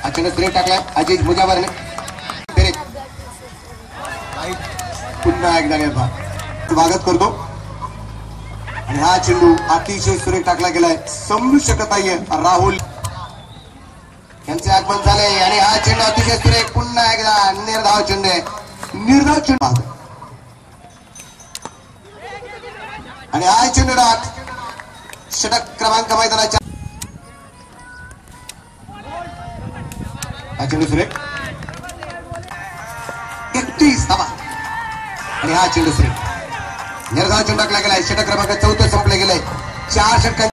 अचानक ब्रेक टाकलाय अजित मुजावरने पुन्हा एकदा स्वागत करतो आणि हा चेंडू अतिशय सुरेख टाकला गेलाय. समजू शकत नाहीये राहुल यांचे आगमन झाले आणि हा चेंडू अतिशय सुरेख पुन्हा एकदा निर्धाव चेंडू आहे. निर्धाव चेंडू आणि हा चेंडू षटक क्रमांक मैदानाच्या हा चेंडू सुरेख 31 धावा आणि हा चेंडू सुरेख निर्धाव चेंडू टाकला गेलाय. षटक क्रमांक 14 संपले गेले. 4 षटक